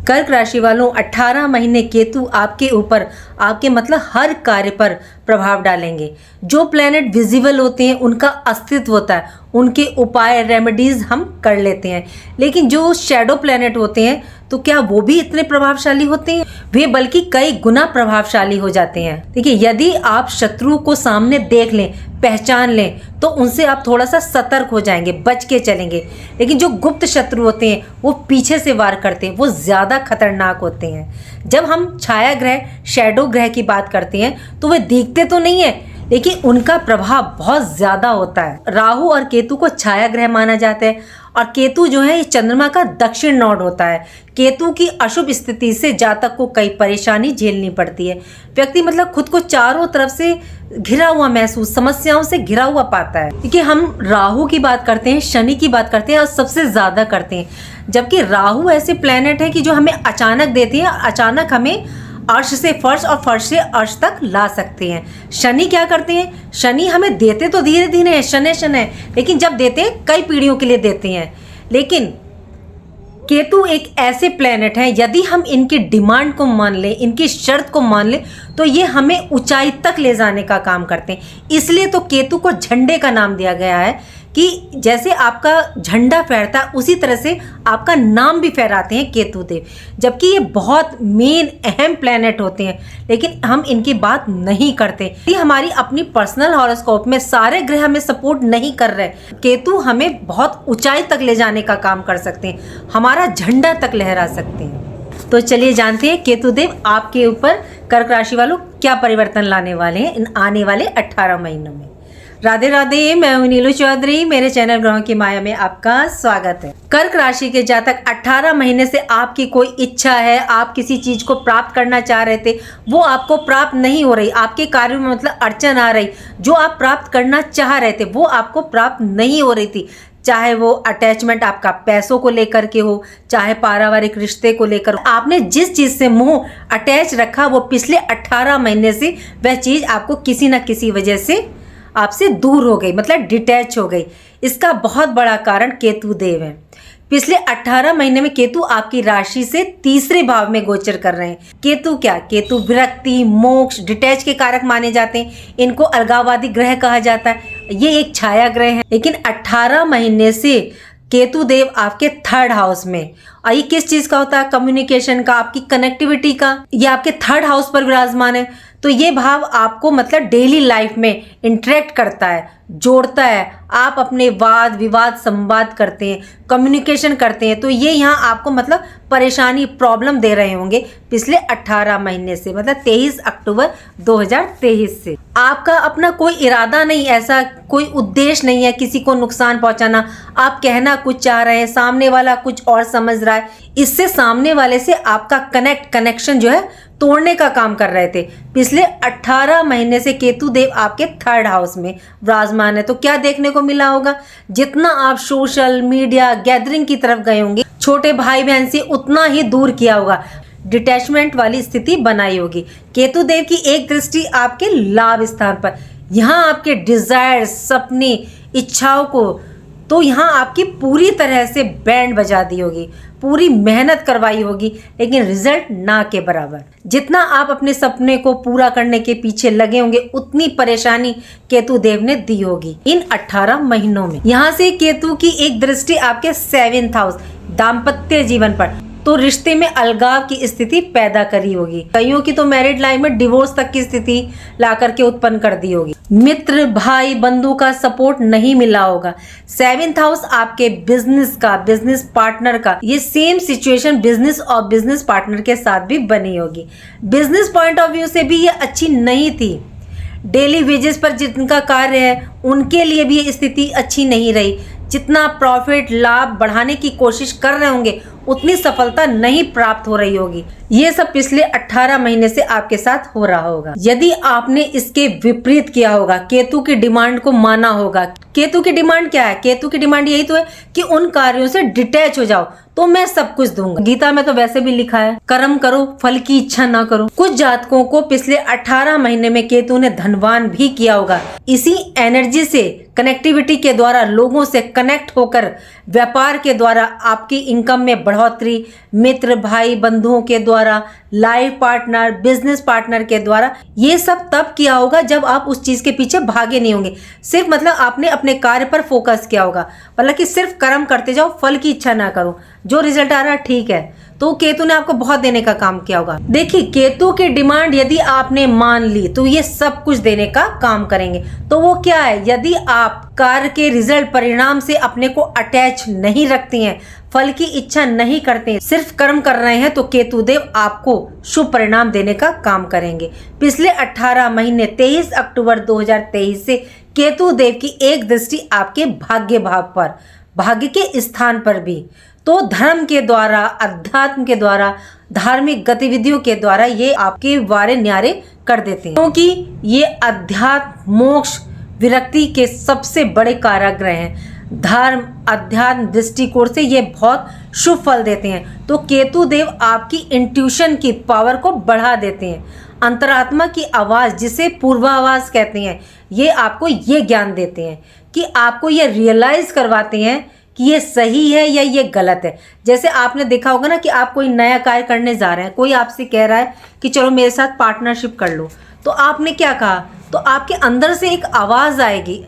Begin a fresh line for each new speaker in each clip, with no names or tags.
कर्क राशि वालों 18 महीने केतु आपके ऊपर आपके मतलब हर कार्य पर प्रभाव डालेंगे। जो प्लैनेट विजिबल होते हैं उनका अस्तित्व होता है, उनके उपाय रेमेडीज हम कर लेते हैं, लेकिन जो शैडो प्लैनेट होते हैं तो क्या वो भी इतने प्रभावशाली होते हैं? वे बल्कि कई गुना प्रभावशाली हो जाते हैं। देखिए, यदि आप शत्रु को सामने देख लें, पहचान लें, तो उनसे आप थोड़ा सा सतर्क हो जाएंगे, बच के चलेंगे। लेकिन जो गुप्त शत्रु होते हैं वो पीछे से वार करते हैं, वो ज़्यादा खतरनाक होते हैं। जब हम छाया ग्रह, शैडो ग्रह की बात करते हैं तो वे दिखते तो नहीं है, लेकिन उनका प्रभाव बहुत ज़्यादा होता है। राहु और केतु को छाया ग्रह माना जाता है, और केतु जो है ये चंद्रमा का दक्षिण नोड होता है। केतु की अशुभ स्थिति से जातक को कई परेशानी झेलनी पड़ती है। व्यक्ति मतलब खुद को चारों तरफ से घिरा हुआ महसूस, समस्याओं से घिरा हुआ पाता है। क्योंकि हम राहु की बात करते हैं, शनि की बात करते हैं और सबसे ज़्यादा करते हैं, जबकि राहु ऐसे प्लैनेट है कि जो हमें अचानक देते हैं, अचानक हमें अर्श से फर्श और फर्श से अर्श तक ला सकते हैं। शनि क्या करते हैं? शनि हमें देते तो धीरे धीरे शनै शनै, लेकिन जब देते हैं कई पीढ़ियों के लिए देते हैं। लेकिन केतु एक ऐसे प्लैनेट हैं, यदि हम इनकी डिमांड को मान लें, इनकी शर्त को मान लें, तो ये हमें ऊंचाई तक ले जाने का काम करते हैं। इसलिए तो केतु को झंडे का नाम दिया गया है कि जैसे आपका झंडा फहरता है उसी तरह से आपका नाम भी फहराते हैं केतु देव। जबकि ये बहुत मेन अहम प्लैनेट होते हैं, लेकिन हम इनकी बात नहीं करते। ये हमारी अपनी पर्सनल हॉरोस्कोप में सारे ग्रह हमें सपोर्ट नहीं कर रहे। केतु हमें बहुत ऊंचाई तक ले जाने का काम कर सकते हैं, हमारा झंडा तक लहरा सकते हैं। तो चलिए जानते हैं केतु देव आपके ऊपर कर्क राशि वालों क्या परिवर्तन लाने वाले हैं इन आने वाले 18 महीनों में। राधे राधे, मैं हूं नीलू चौधरी, मेरे चैनल ग्रहों की माया में आपका स्वागत है। कर्क राशि के जातक 18 महीने से आपकी कोई इच्छा है, आप किसी चीज को प्राप्त करना चाह रहे थे, वो आपको प्राप्त नहीं हो रही, आपके कार्यों में मतलब अड़चन आ रही। जो आप प्राप्त करना चाह रहे थे वो आपको प्राप्त नहीं हो रही थी, चाहे वो अटैचमेंट आपका पैसों को लेकर के हो, चाहे पारिवारिक रिश्ते को लेकर। आपने जिस चीज़ से मुंह अटैच रखा वो पिछले 18 महीने से वह चीज़ आपको किसी न किसी वजह से आपसे दूर हो गई, मतलब डिटैच हो गई। इसका बहुत बड़ा कारण केतु देव है। पिछले 18 महीने में केतु आपकी राशि से तीसरे भाव में गोचर कर रहे हैं। केतु क्या? केतु विरक्ति, मोक्ष, डिटैच के कारक माने जाते हैं। इनको अलगाववादी ग्रह कहा जाता है। ये एक छाया ग्रह है, लेकिन 18 महीने से केतु देव आपके 3rd हाउस में, और ये किस चीज का होता है? कम्युनिकेशन का, आपकी कनेक्टिविटी का। ये आपके 3rd हाउस पर विराजमान है, तो ये भाव आपको मतलब डेली लाइफ में इंटरेक्ट करता है, जोड़ता है। आप अपने वाद विवाद संवाद करते हैं, कम्युनिकेशन करते हैं, तो ये यहाँ आपको मतलब परेशानी, प्रॉब्लम दे रहे होंगे पिछले 18 महीने से, मतलब 23 अक्टूबर 2023 से। आपका अपना कोई इरादा नहीं, ऐसा कोई उद्देश्य नहीं है किसी को नुकसान पहुंचाना। आप कहना कुछ चाह रहे हैं, सामने वाला कुछ और समझ रहा है। इससे सामने वाले से आपका कनेक्शन जो है तोड़ने का काम कर रहे थे। पिछले 18 महीने से केतु देव आपके 3rd हाउस में विराजमान है। तो क्या देखने को मिला होगा? जितना आप सोशल मीडिया गैदरिंग की तरफ गए होंगे, छोटे भाई बहन से उतना ही दूर किया होगा, डिटैचमेंट वाली स्थिति बनाई होगी। केतु देव की एक दृष्टि आपके लाभ स्थान पर, यहाँ आपके डिजायर, सपने, इच्छाओं को तो यहाँ आपकी पूरी तरह से बैंड बजा दी होगी, पूरी मेहनत करवाई होगी, लेकिन रिजल्ट ना के बराबर। जितना आप अपने सपने को पूरा करने के पीछे लगे होंगे, उतनी परेशानी केतु देव ने दी होगी इन 18 महीनों में। यहाँ से केतु की एक दृष्टि आपके 7th हाउस, दाम्पत्य जीवन पर, तो रिश्ते में अलगाव की स्थिति पैदा करी होगी। कईयों की तो मैरिड लाइफ में डिवोर्स तक की स्थिति ला करके उत्पन्न कर दी होगी। मित्र, भाई, बंधु का सपोर्ट नहीं मिला होगा। 7th हाउस आपके बिजनेस का, बिजनेस पार्टनर का, ये सेम सिचुएशन बिजनेस और बिजनेस पार्टनर के साथ भी बनी होगी। बिजनेस पॉइंट ऑफ व्यू से भी ये अच्छी नहीं थी। डेली वेजेस पर जिनका कार्य है उनके लिए भी ये स्थिति अच्छी नहीं रही। जितना प्रॉफिट, लाभ बढ़ाने की कोशिश कर रहे होंगे, उतनी सफलता नहीं प्राप्त हो रही होगी। ये सब पिछले 18 महीने से आपके साथ हो रहा होगा। यदि आपने इसके विपरीत किया होगा, केतु की डिमांड को माना होगा। केतु की डिमांड क्या है? केतु की डिमांड यही तो है कि उन कार्यों से डिटैच हो जाओ तो मैं सब कुछ दूंगा। गीता में तो वैसे भी लिखा है, कर्म करो, फल की इच्छा ना करो। कुछ जातकों को पिछले 18 महीने में केतु ने धनवान भी किया होगा। इसी एनर्जी एनर्जी से, कनेक्टिविटी के द्वारा, लोगों से कनेक्ट होकर, व्यापार के द्वारा आपकी इनकम में बढ़ोतरी, मित्र भाई बंधुओं के द्वारा, लाइफ पार्टनर, बिजनेस पार्टनर के द्वारा। ये सब तब किया होगा जब आप उस चीज़ के पीछे भागे नहीं होंगे, सिर्फ मतलब आपने अपने कार्य पर फोकस किया होगा, मतलब कि सिर्फ कर्म करते जाओ, फल की इच्छा ना करो, जो रिजल्ट आ रहा है ठीक है। तो केतु ने आपको बहुत देने का काम किया होगा। देखिए, केतु की डिमांड यदि आपने मान ली तो ये सब कुछ देने का काम करेंगे। तो वो क्या है, यदि आप कार्य के रिजल्ट, परिणाम से अपने को अटैच नहीं रखती हैं, फल की इच्छा नहीं करते हैं, सिर्फ कर्म कर रहे हैं, तो केतु देव आपको शुभ परिणाम देने का काम करेंगे। पिछले 18 महीने 23 अक्टूबर 2023 से केतु देव की एक दृष्टि आपके भाग्य भाव पर, भाग्य के स्थान पर भी, तो धर्म के द्वारा, अध्यात्म के द्वारा, धार्मिक गतिविधियों के द्वारा ये आपके वारे न्यारे कर देते हैं, क्योंकि ये अध्यात्म, मोक्ष, विरक्ति के सबसे बड़े कारागृह हैं। धर्म, अध्यात्म दृष्टिकोण से ये बहुत शुभ फल देते हैं। तो केतु देव आपकी इंट्यूशन की पावर को बढ़ा देते हैं। अंतरात्मा की आवाज़, जिसे पूर्वाभास कहते हैं, ये आपको ये ज्ञान देते हैं कि आपको ये रियलाइज करवाते हैं कि ये सही है या ये गलत है। जैसे आपने देखा होगा ना कि आप कोई नया कार्य करने जा रहे हैं, कोई आपसे कह रहा है कि चलो मेरे साथ पार्टनरशिप कर लो, तो आपने क्या कहा, तो आपके अंदर से एक आवाज़ आएगी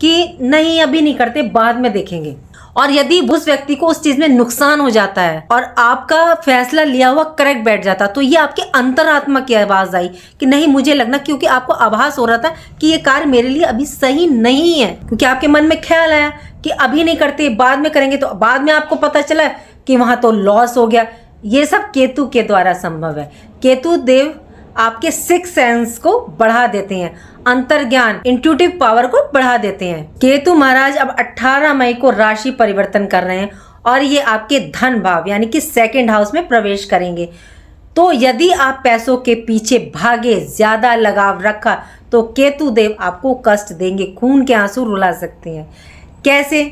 कि नहीं अभी नहीं करते, बाद में देखेंगे। और यदि उस व्यक्ति को उस चीज़ में नुकसान हो जाता है और आपका फैसला लिया हुआ करेक्ट बैठ जाता, तो ये आपके अंतरात्मा की आवाज़ आई कि नहीं, मुझे लगना, क्योंकि आपको आभास हो रहा था कि ये कार्य मेरे लिए अभी सही नहीं है, क्योंकि आपके मन में ख्याल आया कि अभी नहीं करते, बाद में करेंगे, तो बाद में आपको पता चला कि वहाँ तो लॉस हो गया। ये सब केतु के द्वारा संभव है। केतु देव आपके सिक्स सेंस को बढ़ा देते हैं, अंतर्ज्ञान, इंट्यूटिव पावर को बढ़ा देते हैं। केतु महाराज अब 18 मई को राशि परिवर्तन कर रहे हैं और ये आपके धन भाव यानी कि सेकंड हाउस में प्रवेश करेंगे। तो यदि आप पैसों के पीछे भागे, ज्यादा लगाव रखा, तो केतु देव आपको कष्ट देंगे, खून के आंसू रुला सकते हैं। कैसे?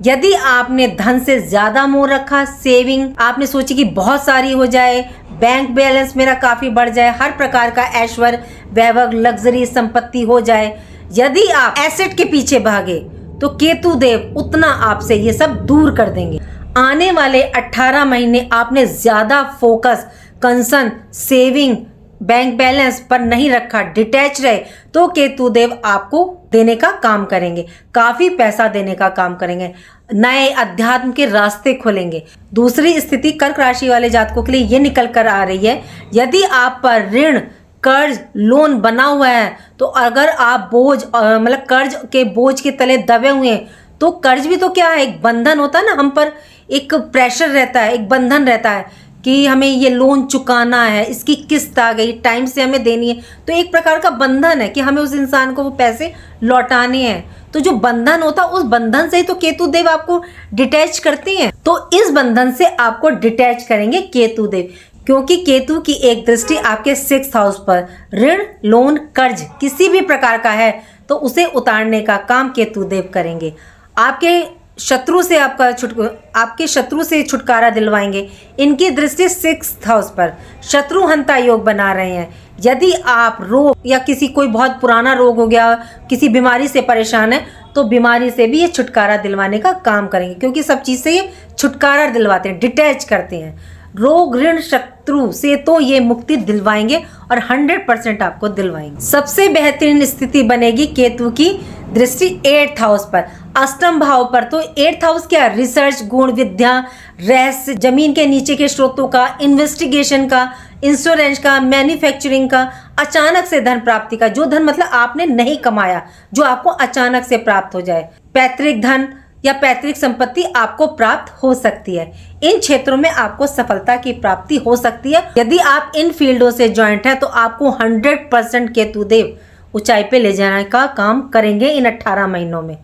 यदि आपने धन से ज्यादा मोह रखा, सेविंग आपने सोची कि बहुत सारी हो जाए, बैंक बैलेंस मेरा काफी बढ़ जाए, हर प्रकार का ऐश्वर्य, वैभव, लग्जरी संपत्ति हो जाए, यदि आप एसेट के पीछे भागे तो केतु देव उतना आपसे ये सब दूर कर देंगे। आने वाले 18 महीने आपने ज्यादा focus, concern, saving, bank balance पर नहीं रखा, डिटैच रहे, तो केतु देव आपको देने का काम करेंगे, काफी पैसा देने का काम करेंगे, नए अध्यात्म के रास्ते खोलेंगे। दूसरी स्थिति कर्क राशि वाले जातकों के लिए ये निकल कर आ रही है, यदि आप पर ऋण, कर्ज, लोन बना हुआ है, तो अगर आप बोझ मतलब कर्ज के बोझ के तले दबे हुए हैं, तो कर्ज भी तो क्या है, एक बंधन होता है ना, हम पर एक प्रेशर रहता है, एक बंधन रहता है कि हमें ये लोन चुकाना है, इसकी किस्त आ गई, टाइम से हमें देनी है, तो एक प्रकार का बंधन है कि हमें उस इंसान को वो पैसे लौटाने हैं। तो जो बंधन होता है, उस बंधन से ही तो केतु देव आपको डिटैच करते हैं। तो इस बंधन से आपको डिटैच करेंगे केतु देव, क्योंकि केतु की एक दृष्टि आपके 6th हाउस पर, ऋण, लोन, कर्ज किसी भी प्रकार का है तो उसे उतारने का काम केतु देव करेंगे। आपके शत्रु से छुटकारा दिलवाएंगे। इनकी दृष्टि 6th हाउस पर शत्रु हंता योग बना रहे हैं। यदि आप रोग या किसी कोई बहुत पुराना रोग हो गया, किसी बीमारी से परेशान है, तो बीमारी से भी ये छुटकारा दिलवाने का काम करेंगे, क्योंकि सब चीज़ से ये छुटकारा दिलवाते हैं, डिटैच करते हैं। रोग, ऋण, शत्रु से तो ये मुक्ति दिलवाएंगे और 100% आपको दिलवाएंगे। सबसे बेहतरीन स्थिति बनेगी केतु की दृष्टि 8th हाउस पर, अष्टम भाव पर। तो 8th हाउस क्या? रिसर्च, गुण, विद्या, रहस्य, जमीन के नीचे के स्रोतों का, इन्वेस्टिगेशन का, इंश्योरेंस का, मैन्युफैक्चरिंग का, अचानक से धन प्राप्ति का, जो धन मतलब आपने नहीं कमाया, जो आपको अचानक से प्राप्त हो जाए, पैतृक धन या पैतृक संपत्ति आपको प्राप्त हो सकती है। इन क्षेत्रों में आपको सफलता की प्राप्ति हो सकती है। यदि आप इन फील्डों से ज्वाइंट हैं तो आपको 100% केतु देव ऊंचाई पे ले जाने का काम करेंगे इन 18 महीनों में,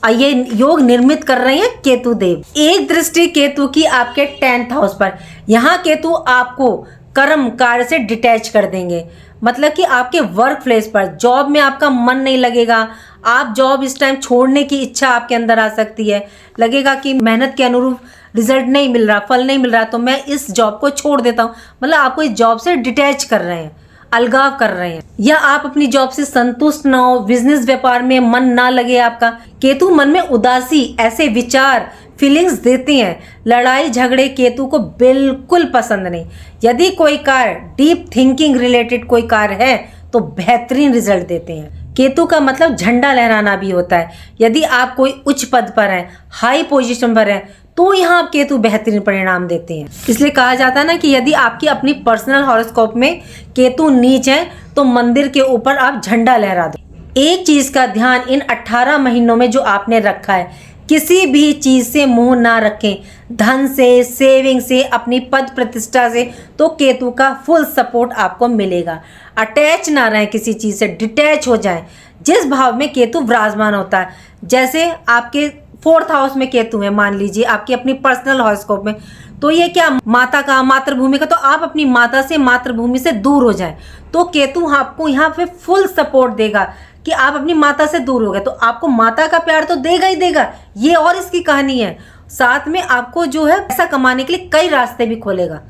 और ये योग निर्मित कर रहे हैं केतु देव। एक दृष्टि केतु की आपके 10th हाउस पर, यहाँ केतु आपको कर्म कार्य से डिटैच कर देंगे, मतलब कि आपके वर्क प्लेस पर, जॉब में आपका मन नहीं लगेगा, आप जॉब इस टाइम छोड़ने की इच्छा आपके अंदर आ सकती है, लगेगा कि मेहनत के अनुरूप रिजल्ट नहीं मिल रहा, फल नहीं मिल रहा, तो मैं इस जॉब को छोड़ देता हूँ, मतलब आपको इस जॉब से डिटैच कर रहे हैं, अलगाव कर रहे हैं, या आप अपनी जॉब से संतुष्ट ना हो, बिजनेस व्यापार में मन ना लगे आपका। केतु मन में उदासी, ऐसे विचार, फीलिंग्स देते हैं। लड़ाई झगड़े केतु को बिल्कुल पसंद नहीं। यदि कोई कार्य डीप थिंकिंग रिलेटेड कोई कार्य है तो बेहतरीन रिजल्ट देते हैं। केतु का मतलब झंडा लहराना भी होता है। यदि आप कोई उच्च पद पर हैं, हाई पोजीशन पर हैं, तो यहाँ आप केतु बेहतरीन परिणाम देते हैं। इसलिए कहा जाता है ना कि यदि आपकी अपनी पर्सनल हॉरोस्कोप में केतु नीच है तो मंदिर के ऊपर आप झंडा लहरा दो। एक चीज का ध्यान, इन 18 महीनों में जो आपने रखा है, किसी भी चीज से मुंह ना रखें। धन से, सेविंग से, अपनी पद प्रतिष्ठा से, तो केतु का फुल सपोर्ट आपको मिलेगा। अटैच ना रहें किसी चीज से, डिटैच हो जाएं। जिस भाव में केतु विराजमान होता है, जैसे आपके 4th हाउस में केतु है, मान लीजिए आपकी अपनी पर्सनल हॉरोस्कोप में, तो ये क्या माता का, मातृभूमि का, तो आप अपनी माता से, मातृभूमि से दूर हो जाएं तो केतु आपको यहाँ पे फुल सपोर्ट देगा कि आप अपनी माता से दूर हो गए तो आपको माता का प्यार तो देगा ही देगा। ये और इसकी कहानी है। साथ में आपको जो है पैसा कमाने के लिए कई रास्ते भी खोलेगा।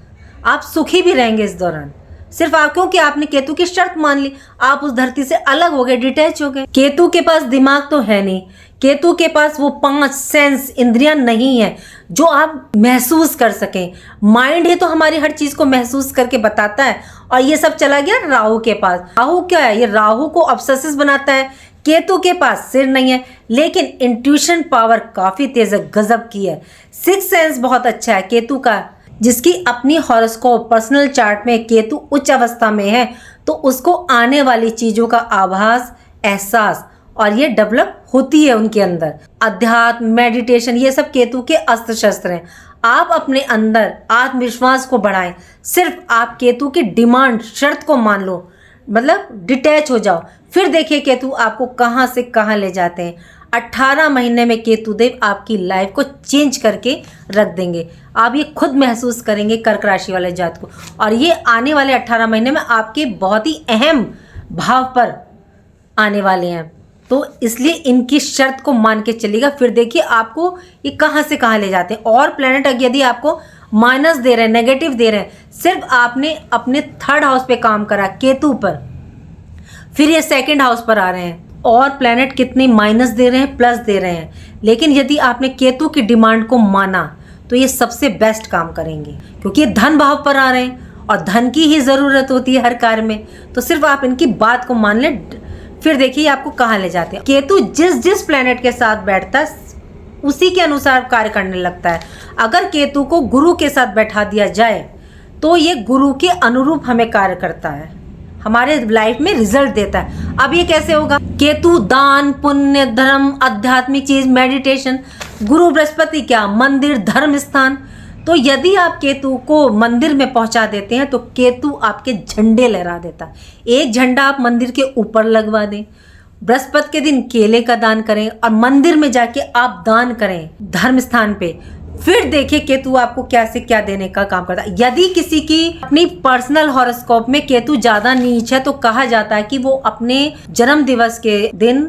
आप सुखी भी रहेंगे इस दौरान। सिर्फ आप, क्योंकि आपने केतु की शर्त मान ली, आप उस धरती से अलग हो गए, डिटैच हो गए। केतु के पास दिमाग तो है नहीं, केतु के पास वो 5 सेंस इंद्रियां नहीं है जो आप महसूस कर सकें। माइंड ही तो हमारी हर चीज को महसूस करके बताता है, और ये सब चला गया राहु के पास। राहु क्या है? ये राहु को ऑब्सेसिव बनाता है। केतु के पास सिर नहीं है, लेकिन इंट्यूशन पावर काफी तेज है, गजब की है। 6 सेंस बहुत अच्छा है केतु का। जिसकी अपनी हॉरोस्कोप पर्सनल चार्ट में केतु उच्च अवस्था में है, तो उसको आने वाली चीजों का आभास, एहसास, और ये डेवलप होती है उनके अंदर। अध्यात्म, मेडिटेशन, ये सब केतु के अस्त्र शस्त्र हैं। आप अपने अंदर आत्मविश्वास को बढ़ाएं। सिर्फ आप केतु की डिमांड, शर्त को मान लो, मतलब डिटैच हो जाओ, फिर देखिए केतु आपको कहाँ से कहाँ ले जाते हैं। 18 महीने में केतु देव आपकी लाइफ को चेंज करके रख देंगे। आप ये खुद महसूस करेंगे कर्क राशि वाले जात को। और ये आने वाले 18 महीने में आपके बहुत ही अहम भाव पर आने वाले हैं, तो इसलिए इनकी शर्त को मान के चलिएगा। फिर देखिए आपको ये कहाँ से कहाँ ले जाते हैं। और प्लेनेट यदि आपको माइनस दे रहे हैं, नेगेटिव दे रहे हैं, सिर्फ आपने अपने 3rd हाउस पे काम करा केतु पर, फिर ये 2nd हाउस पर आ रहे हैं, और प्लेनेट कितनी माइनस दे रहे हैं, प्लस दे रहे हैं। लेकिन यदि आपने केतु की डिमांड को माना तो ये सबसे बेस्ट काम करेंगे, क्योंकि ये धन भाव पर आ रहे हैं और धन की ही ज़रूरत होती है हर कार्य में। तो सिर्फ आप इनकी बात को मान लें, फिर देखिए आपको कहाँ ले जाते हैं। केतु जिस प्लेनेट के साथ बैठता है उसी के अनुसार कार्य करने लगता है। अगर केतु को गुरु के साथ बैठा दिया जाए तो ये गुरु के अनुरूप हमें कार्य करता है, हमारे लाइफ में रिजल्ट देता है। अब ये कैसे होगा? केतु दान, पुण्य, धर्म, आध्यात्मिक चीज, मेडिटेशन। गुरु बृहस्पति क्या? मंदिर, धर्म स्थान। तो यदि आप केतु को मंदिर में पहुंचा देते हैं तो केतु आपके झंडे लहरा देता है। एक झंडा आप मंदिर के ऊपर लगवा दें, बृहस्पति के दिन केले का दान करें, और मंदिर में जाके आप दान करें धर्म स्थान पे। फिर देखिए केतु आपको क्या से क्या देने का काम करता है। यदि किसी की अपनी पर्सनल हॉरोस्कोप में केतु ज्यादा नीच है तो कहा जाता है कि वो अपने जन्म दिवस के दिन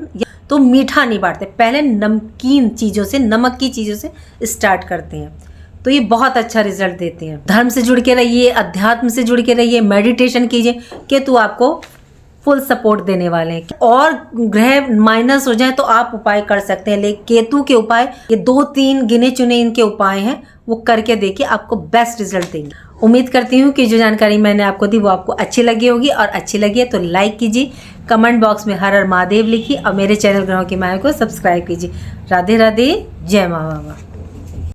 तो मीठा नहीं बांटते, पहले नमकीन चीजों से, नमक की चीजों से स्टार्ट करते हैं। तो ये बहुत अच्छा रिजल्ट देते हैं। धर्म से जुड़ के रहिए, अध्यात्म से जुड़ के रहिए, मेडिटेशन कीजिए, केतु आपको फुल सपोर्ट देने वाले हैं। और ग्रह माइनस हो जाए तो आप उपाय कर सकते हैं, लेकिन केतु के उपाय ये 2-3 गिने चुने इनके उपाय हैं, वो करके देखिए, आपको बेस्ट रिजल्ट देंगे। उम्मीद करती हूँ कि जो जानकारी मैंने आपको दी वो आपको अच्छी लगी होगी, और अच्छी लगी है तो लाइक कीजिए, कमेंट बॉक्स में हर हर महादेव लिखिए, और मेरे चैनल ग्रहों की माया को सब्सक्राइब कीजिए। राधे राधे, जय माँ बाबा।